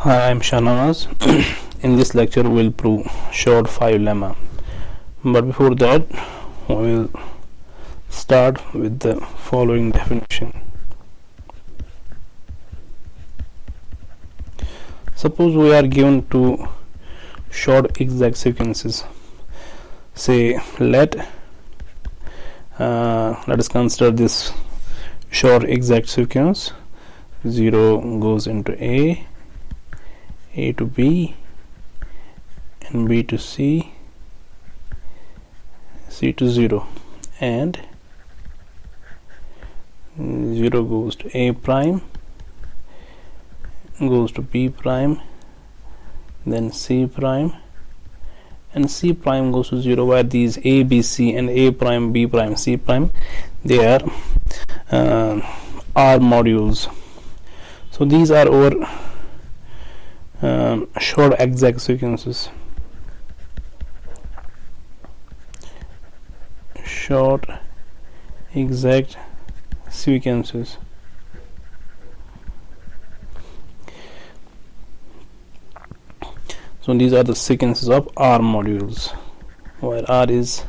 Hi, I'm Shanaz. In this lecture, we'll prove short 5 lemma. But before that, we'll start with the following definition. Suppose we are given two short exact sequences. Say, let us consider this short exact sequence. 0 goes into A to B, and B to C, C to 0, and 0 goes to A prime, goes to B prime, then C prime, and C prime goes to 0, where these A, B, C and A prime, B prime, C prime, they are R modules. So these are our short exact sequences. Short exact sequences. So these are the sequences of R modules, where R is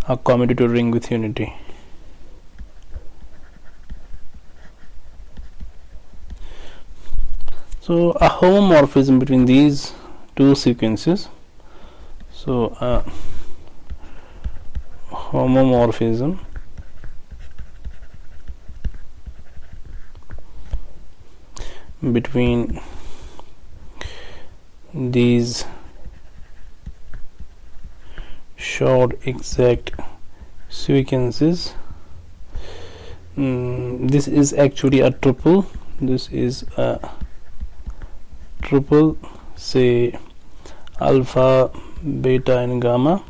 a commutative ring with unity. So a homomorphism between these two sequences. So a homomorphism between these short exact sequences. This is actually a triple. This is a triple, say alpha, beta and gamma.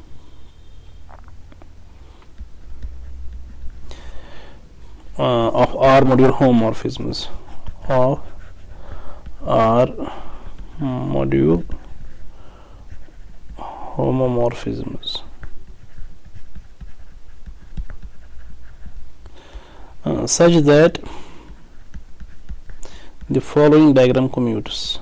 Of R module homomorphisms, of R module homomorphisms, such that the following diagram commutes.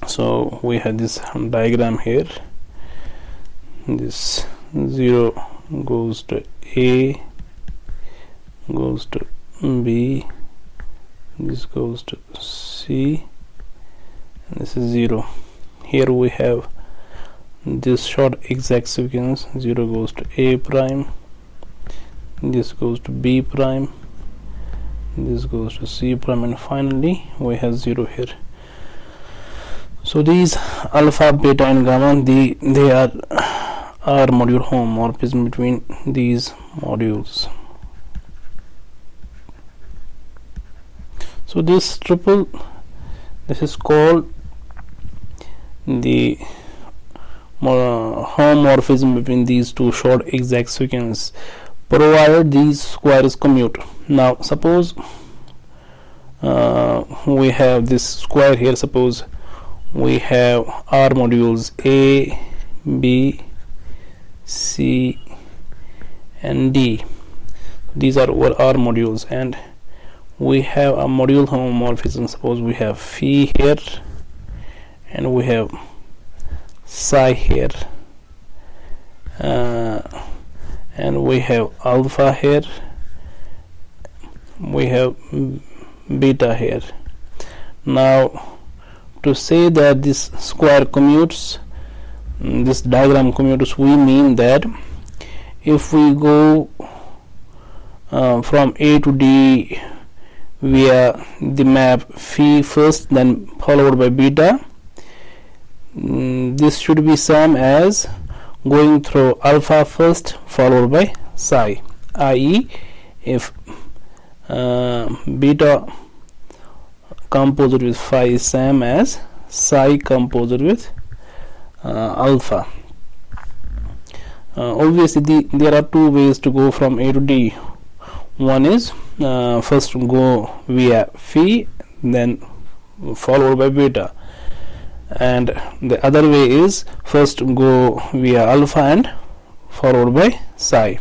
So we have this diagram here. This 0 goes to A, goes to B, this goes to C, and this is 0. Here we have this short exact sequence. 0 goes to A prime, this goes to B prime, this goes to C prime, and finally we have 0 here. So these alpha, beta and gamma, they are R module homomorphism between these modules. So this triple, this is called the homomorphism between these two short exact sequences, provided these squares commute. Now suppose we have this square here. Suppose we have R modules A, B, C and D. These are our R modules, and we have a module homomorphism. Suppose we have phi here and we have psi here, and we have alpha here, we have beta here. Now to say that this square commutes, this diagram commutes, we mean that if we go from A to D via the map phi first, then followed by beta, this should be same as going through alpha first followed by psi, i.e. if beta composite with phi is same as psi composite with alpha. Obviously there are two ways to go from A to D. One is first go via phi, then followed by beta. and the other way is first go via alpha and followed by psi.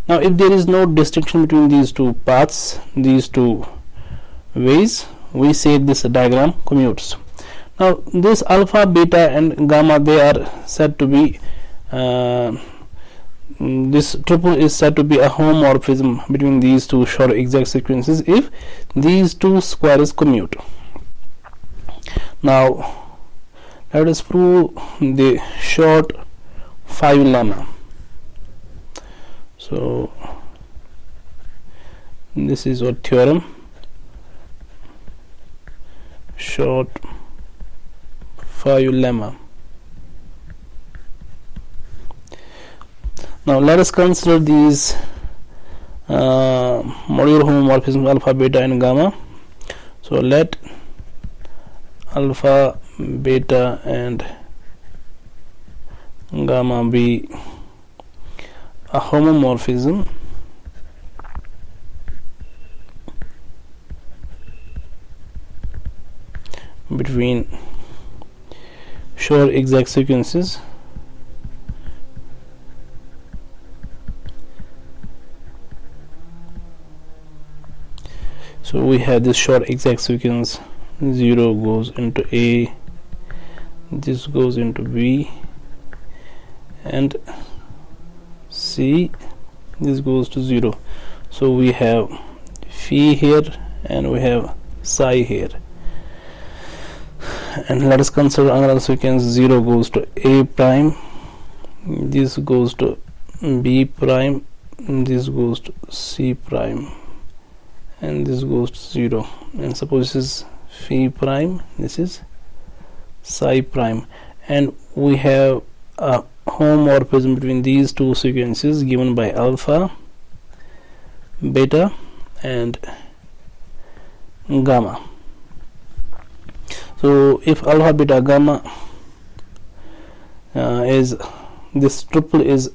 Now if there is no distinction between these two paths, these two ways, we say this diagram commutes. Now this alpha, beta and gamma, they are said to be this triple is said to be a homomorphism between these two short exact sequences if these two squares commute. Now let us prove the short 5 lemma. So this is our theorem, short 5 lemma. Now let us consider these modular homomorphisms alpha, beta and gamma. So let alpha, beta and gamma be a homomorphism between short exact sequences so we have this short exact sequence, 0 goes into A, this goes into B and C, this goes to 0. So we have phi here and we have psi here. And let us consider another sequence, 0 goes to A prime, this goes to B prime, this goes to C prime and this goes to 0, and suppose this is phi prime, this is psi prime, and we have a homomorphism between these two sequences given by alpha, beta and gamma. So if alpha, beta, gamma is this triple is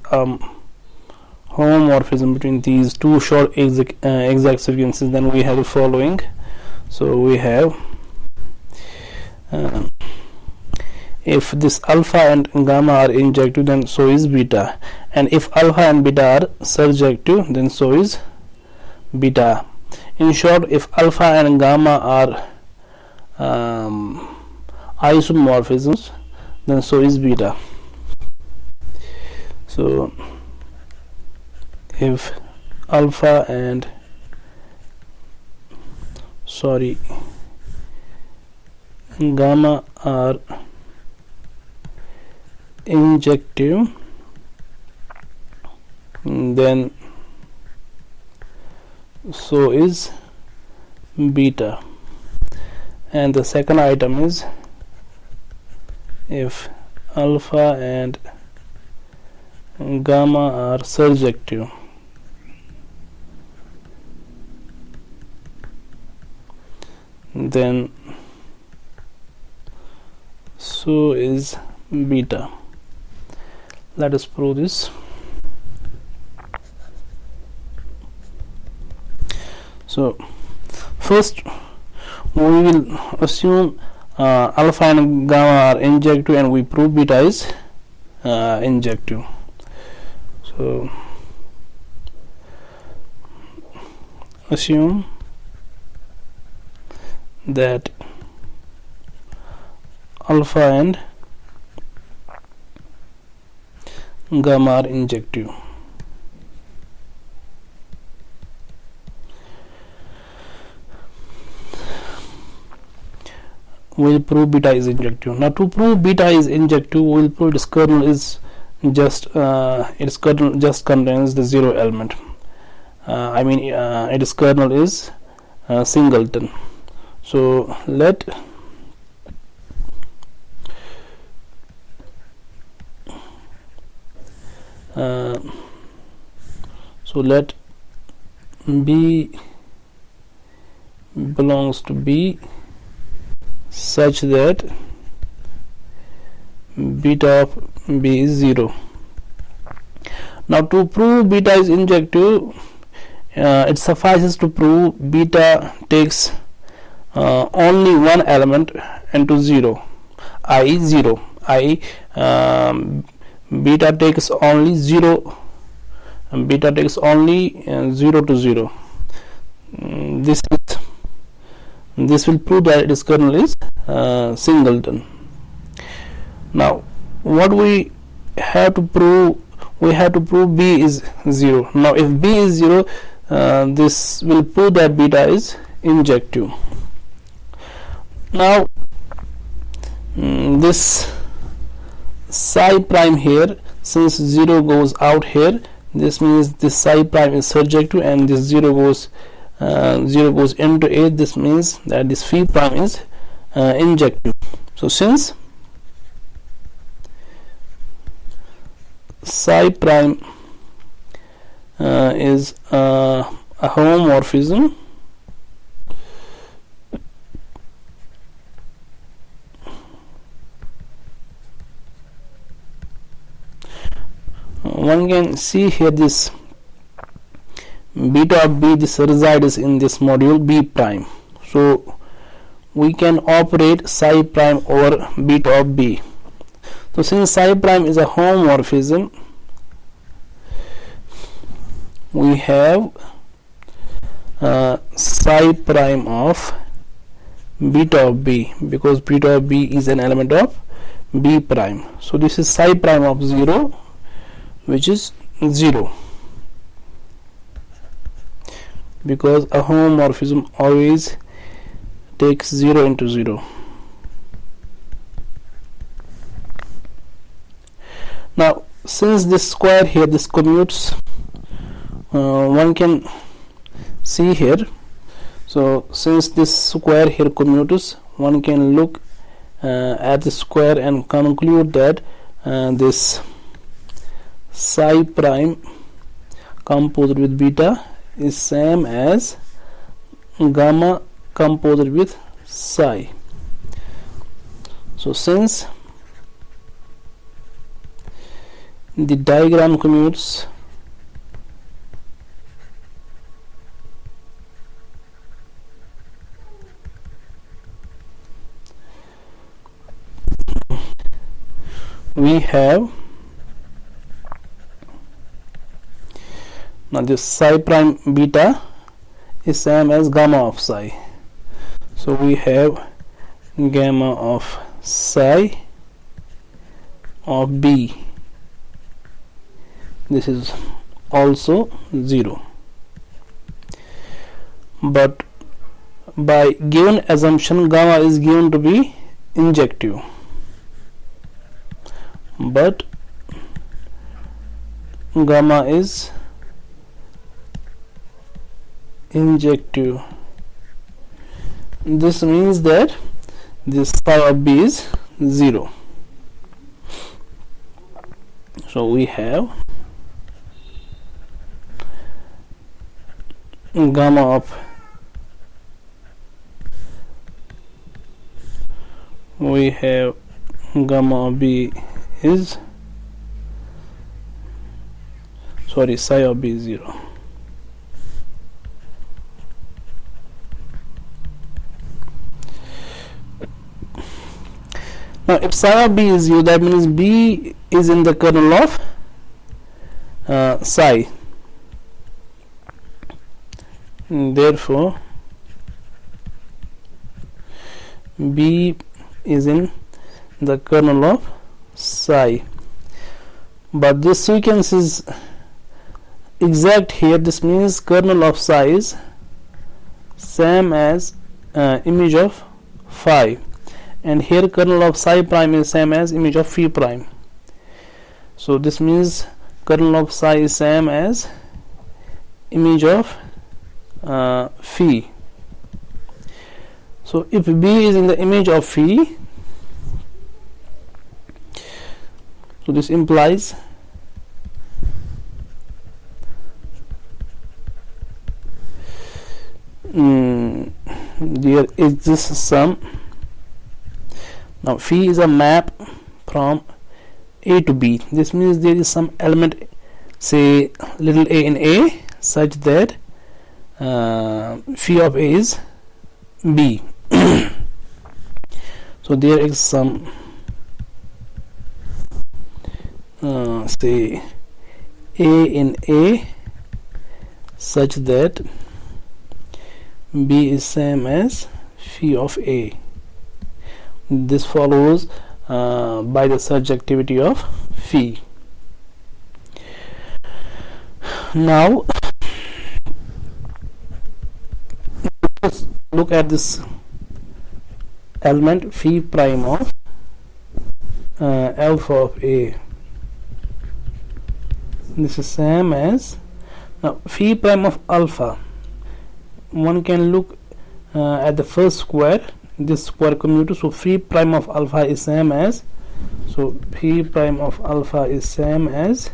homomorphism between these two short exact sequences, then we have the following. So we have if this alpha and gamma are injective, then so is beta, and if alpha and beta are surjective, then so is beta. In short, if alpha and gamma are isomorphisms, then so is beta. So if alpha and gamma are injective, then so is beta. And the second item is if alpha and gamma are surjective, then so is beta. Let us prove this. So first we will assume alpha and gamma are injective and we prove beta is injective. So assume that alpha and gamma are injective. We will prove beta is injective. Now to prove beta is injective, we will prove its kernel is just its kernel just contains the 0 element. Its kernel is singleton. So let B belongs to B such that beta of B is 0. Now to prove beta is injective, it suffices to prove beta takes only one element into 0. I 0, beta takes only 0, beta takes only 0 to 0. This will prove that its kernel is singleton. Now what we have to prove, we have to prove B is 0. Now if B is 0, this will prove that beta is injective. Now this psi prime here, since 0 goes out here, this means this psi prime is surjective, and this 0 goes into A, this means that this phi prime is injective. So since psi prime is a homomorphism, one can see here this beta of B, this resides in this module B prime. So we can operate psi prime over beta of B. So since psi prime is a homomorphism, we have psi prime of beta of B, because beta of B is an element of B prime. So this is psi prime of 0, which is 0, because a homomorphism always takes 0 into 0. Now since this square here, this commutes, one can see here. So since this square here commutes, one can look at the square and conclude that this psi prime composed with beta is same as gamma composed with psi. So since the diagram commutes, we have now this psi prime beta is same as gamma of psi. So we have gamma of psi of B, this is also 0. But by given assumption, gamma is given to be injective, but gamma is injective. This means that this psi of B is 0. So we have gamma of gamma of B is psi of B is 0. Now if psi of B is 0, that means B is in the kernel of psi. Therefore B is in the kernel of psi. But this sequence is exact here. This means kernel of psi is same as image of phi, and here kernel of psi prime is same as image of phi prime. So this means kernel of psi is same as image of phi. So if B is in the image of phi, so this implies there exists some. Now phi is a map from A to B. This means there is some element, say little a in A, such that phi of A is B. So there is some say A in A such that B is same as phi of A. This follows by the surjectivity of phi. Now let's look at this element phi prime of alpha of A. This is same as, now phi prime of alpha, one can look at the first square, this square commuter, so phi prime of alpha is same as, so phi prime of alpha is same as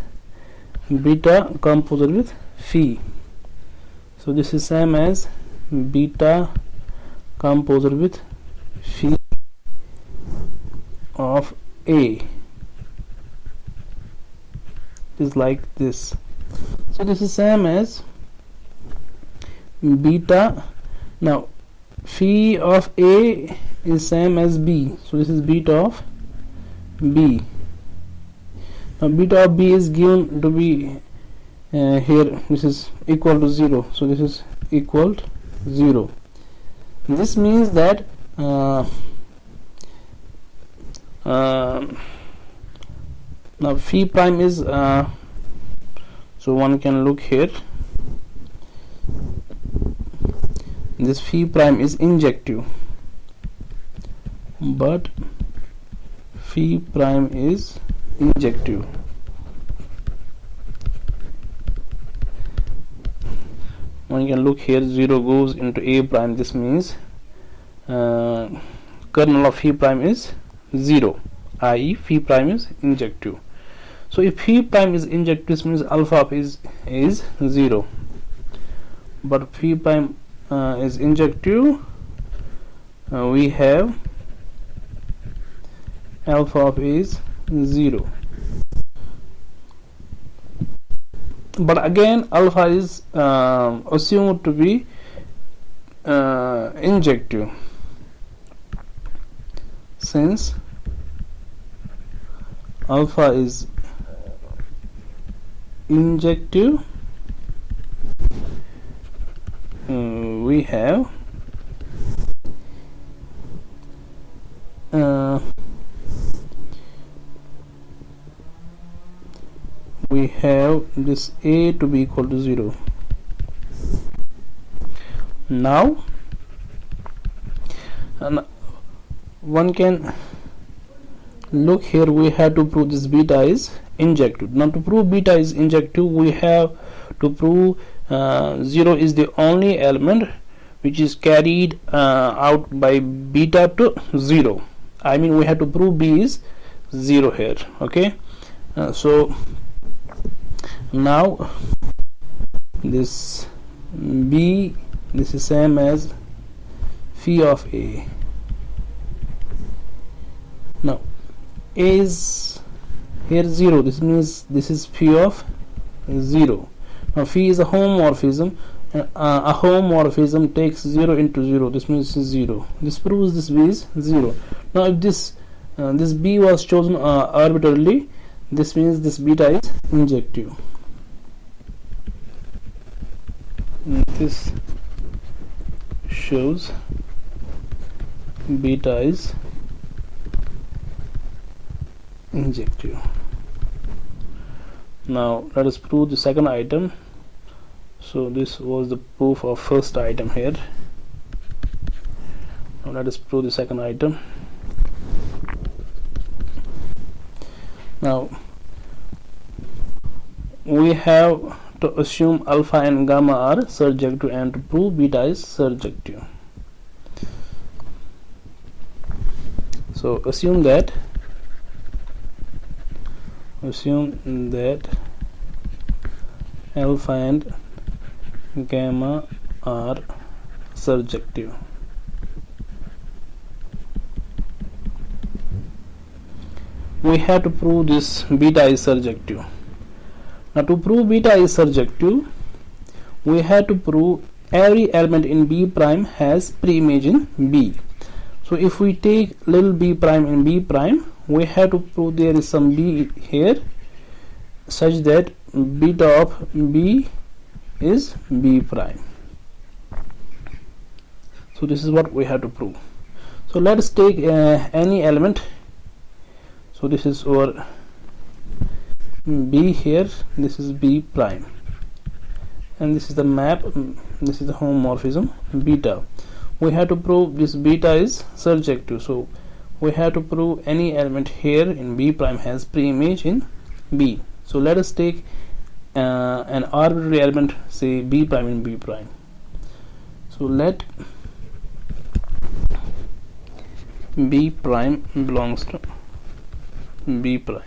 beta composite with phi. So this is same as beta composite with phi of A, is like this. So this is same as beta, now phi of A is same as B, so this is beta of B. Now beta of B is given to be here, this is equal to 0, so this is equal to 0. This means that now phi prime is so one can look here, this phi prime is injective, but phi prime is injective. One can look here, 0 goes into A prime, this means kernel of phi prime is 0, i.e. phi prime is injective. So if phi prime is injective, this means alpha of is 0, but phi prime is injective, we have alpha of is 0. But again alpha is assumed to be injective, since alpha is injective, we have this A to be equal to 0. Now one can look here, we have to prove this beta is injective. Now to prove beta is injective, we have to prove 0 is the only element which is carried out by beta to 0. I mean we have to prove B is 0 here. Okay, so now this B, this is same as phi of A. Now A is here 0, this means this is phi of 0. Now phi is a homomorphism, and a homomorphism takes 0 into 0, this means this is 0. This proves this B is 0. Now if this B was chosen arbitrarily, this means this beta is injective. This shows beta is injective. Now let us prove the second item. So this was the proof of first item here. Now let us prove the second item. Now we have to assume alpha and gamma are surjective, and to prove beta is surjective. So assume that alpha and gamma are surjective. We have to prove this beta is surjective. Now to prove beta is surjective, we have to prove every element in B prime has pre-image in B. So if we take little b prime in B prime, we have to prove there is some B here such that beta of b is b prime. So this is what we have to prove. So let us take any element. So this is our b here, this is b prime, and this is the map, this is the homomorphism beta. We have to prove this beta is surjective, so we have to prove any element here in b prime has pre-image in b. So let us take an arbitrary element, say b prime in b prime. So let b prime belongs to b prime.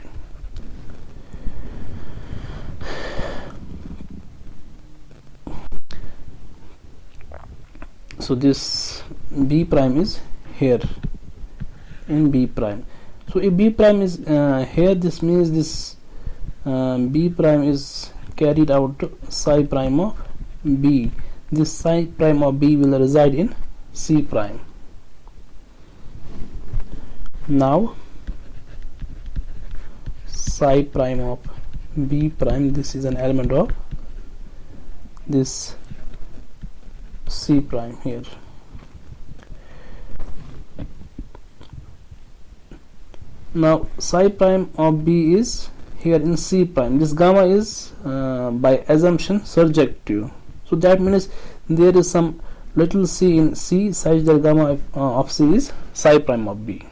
So this b prime is here in b prime. So if b prime is here, this means this b prime is carried out to psi prime of b. This psi prime of b will reside in c prime. Now psi prime of b prime, this is an element of this c prime here. Now psi prime of b is here in c prime. This gamma is by assumption surjective, so that means there is some little c in c such that gamma of c is psi prime of b.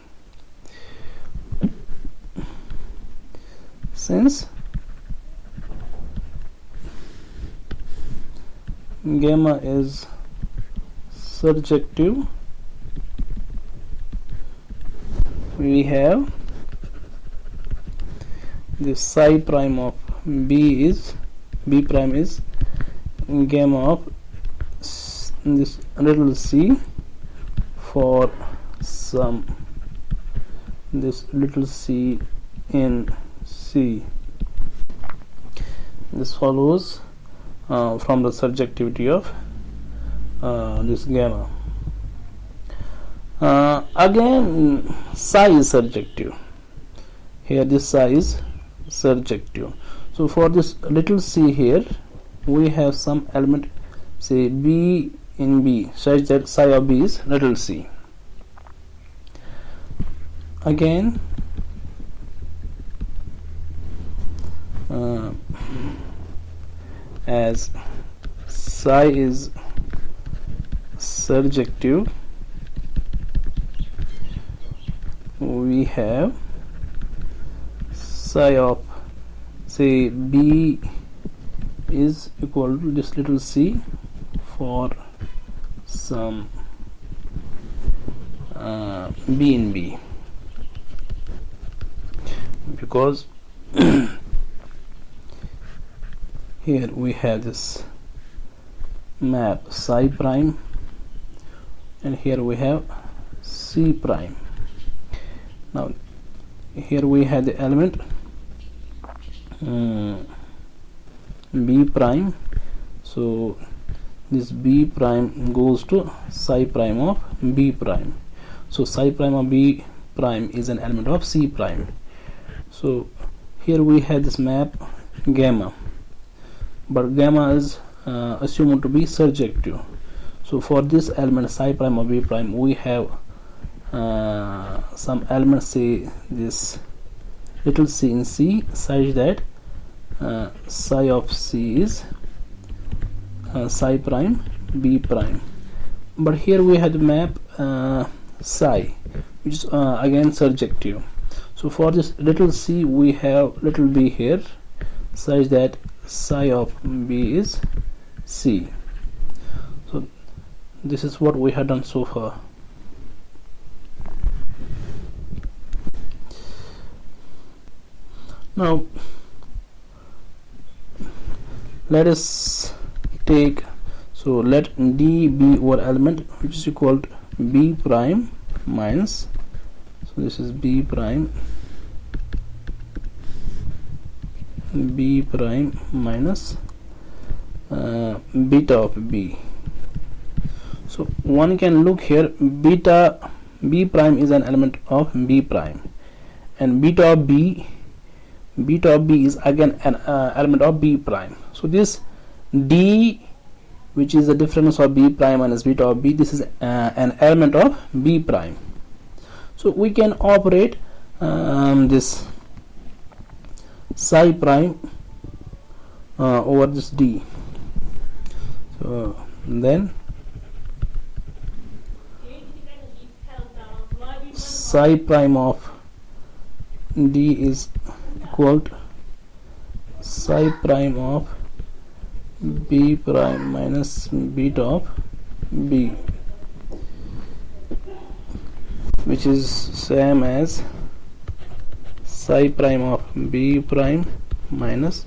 Since gamma is surjective, we have the psi prime of b prime is gamma of this little c for some this little c in c. This follows from the surjectivity of this gamma. Again psi is surjective. Here this psi is surjective. So for this little c here, we have some element, say b in b, such that psi of b is little c. Again as psi is surjective, we have psi of say b is equal to this little c for some b in b, because here we have this map psi prime and here we have c prime. Now here we have the element b prime, so this b prime goes to psi prime of b prime. So psi prime of b prime is an element of c prime. So here we have this map gamma, but gamma is assumed to be surjective. So for this element psi prime of b prime, we have some elements, say this little c in c, such that psi of c is psi prime b prime. But here we have the map psi, which is again surjective. So for this little c, we have little b here, such that psi of b is c. So this is what we have done so far. Now let us take, so let d be our element, which is equal to b prime minus, so this is b prime minus beta of b. So one can look here, beta b prime is an element of b prime, and beta of b beta of b is again an element of b prime. So this d, which is the difference of b prime minus beta of b, this is an element of b prime. So we can operate this psi prime over this d. So then psi prime of d is equal to psi prime of b prime minus beta of b, which is same as psi prime of b prime minus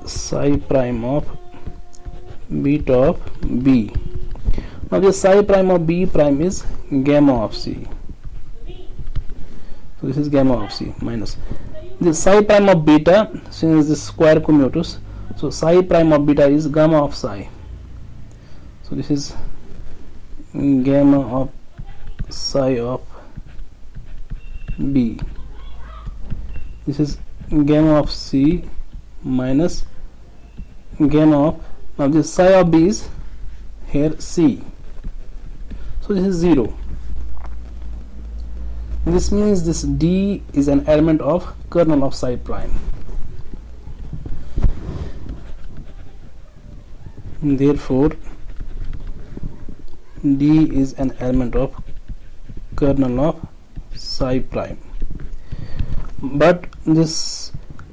psi prime of beta of b. Now this psi prime of b prime is gamma of c. So this is gamma of c minus the psi prime of beta, since this square commuters, so psi prime of beta is gamma of psi. So this is gamma of psi of b. This is gamma of c minus gamma of, now this psi of b is here c. So this is 0. This means this d is an element of kernel of psi prime. Therefore d is an element of kernel of psi prime. But this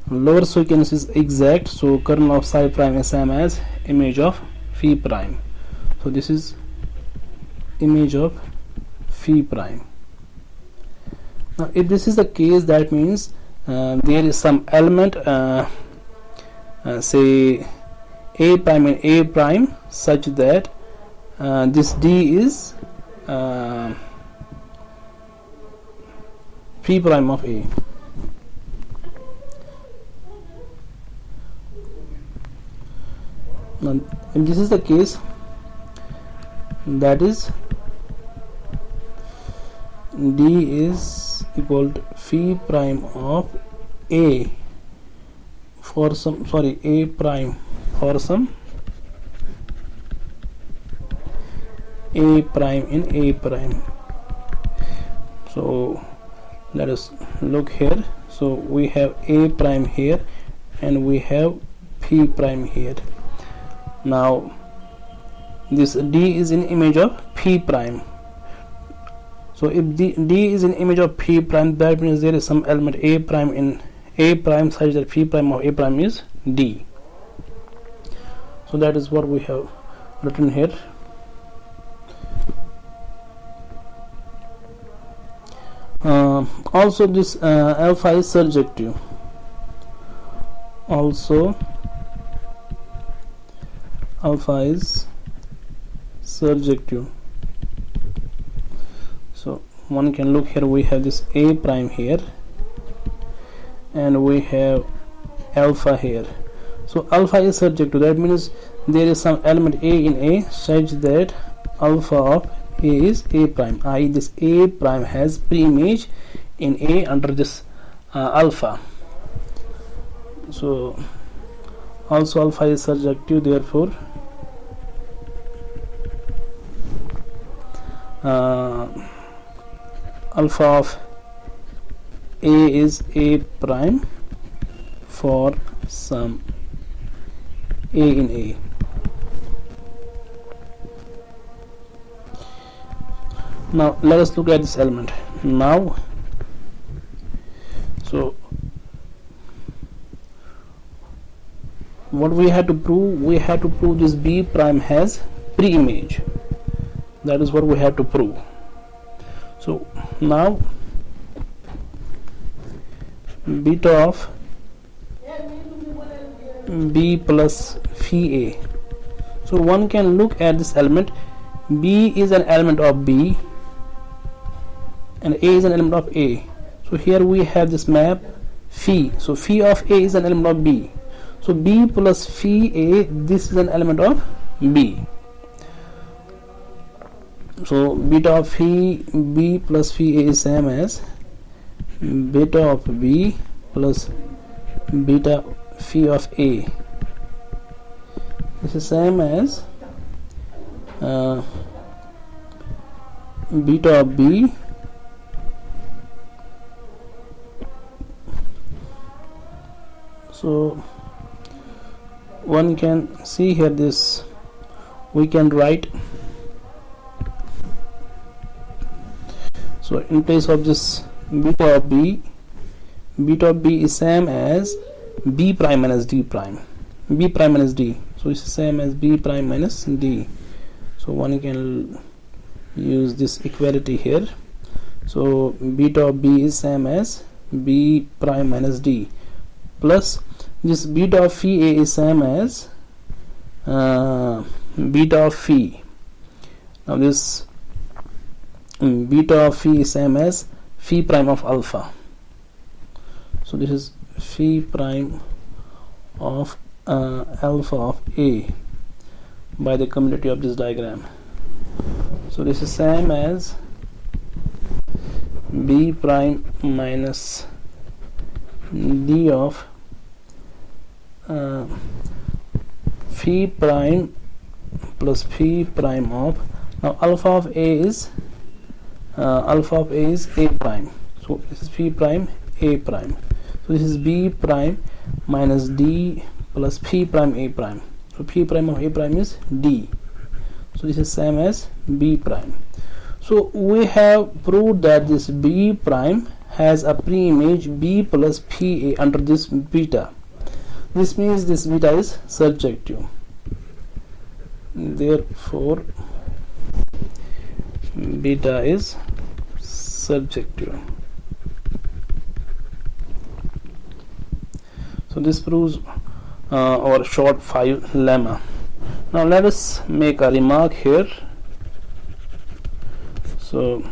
lower sequence is exact, so kernel of psi prime is same as image of phi prime. So this is image of phi prime. Now if this is the case, that means there is some element say a prime and a prime such that this d is phi prime of a. Now if this is the case, that is d is equal to phi prime of a for some, sorry, a prime for some a prime in a prime. So let us look here. So we have a prime here and we have phi prime here. Now this d is in image of phi prime. So if d is an image of phi prime, that means there is some element a prime in a prime such that phi prime of a prime is d. So that is what we have written here. Also this alpha is surjective. Also alpha is surjective. So one can look here, we have this a prime here and we have alpha here. So alpha is surjective, that means there is some element a in a such that alpha of a is a prime, i.e. this a prime has pre-image in a under this alpha. So also alpha is surjective, therefore alpha of a is a prime for some a in a. Now let us look at this element now. So what we had to prove, we had to prove this b prime has pre-image. That is what we have to prove. So now beta of b plus phi a. So one can look at this element. B is an element of b and a is an element of a. So here we have this map phi. So phi of a is an element of b. So b plus phi a, this is an element of b. So beta of phi b plus phi a is same as beta of b plus beta phi of A. This is same as beta of B so one can see here this we can write so in place of this beta of B is same as B prime minus D prime, B prime minus D, so it's same as B prime minus D. So one can use this equality here. So beta of B is same as B prime minus D plus this beta of phi A is same as beta of phi. Now this beta of phi is same as phi prime of alpha. So this is phi prime of alpha of A by the community of this diagram. So this is same as B prime minus D of phi prime plus phi prime of, now alpha of A is A prime, so this is phi prime A prime. So this is B prime minus D plus phi prime A prime. So phi prime of A prime is D. So this is same as B prime. So we have proved that this B prime has a pre-image B plus phi A under this beta. This means this beta is surjective. Therefore beta is surjective. So this proves our short 5 lemma. Now let us make a remark here. So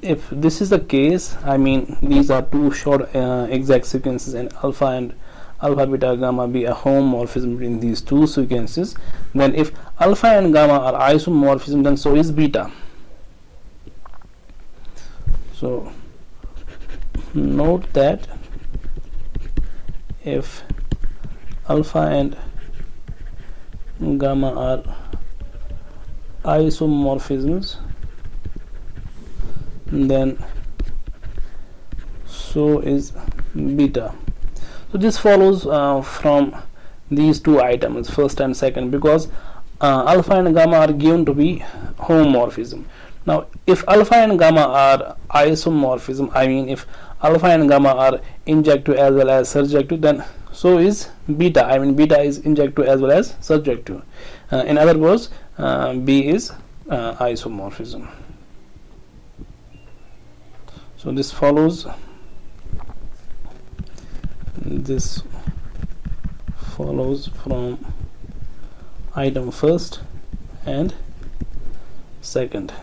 if this is the case, I mean these are two short exact sequences and alpha beta gamma be a homomorphism between these two sequences, then if alpha and gamma are isomorphism, then so is beta. So note that if alpha and gamma are isomorphisms, then so is beta. So this follows from these two items, first and second, because alpha and gamma are given to be homomorphism. Now if alpha and gamma are isomorphism, I mean if alpha and gamma are injective as well as surjective, then so is beta, I mean beta is injective as well as surjective. In other words, B is isomorphism. So this follows from item first and second.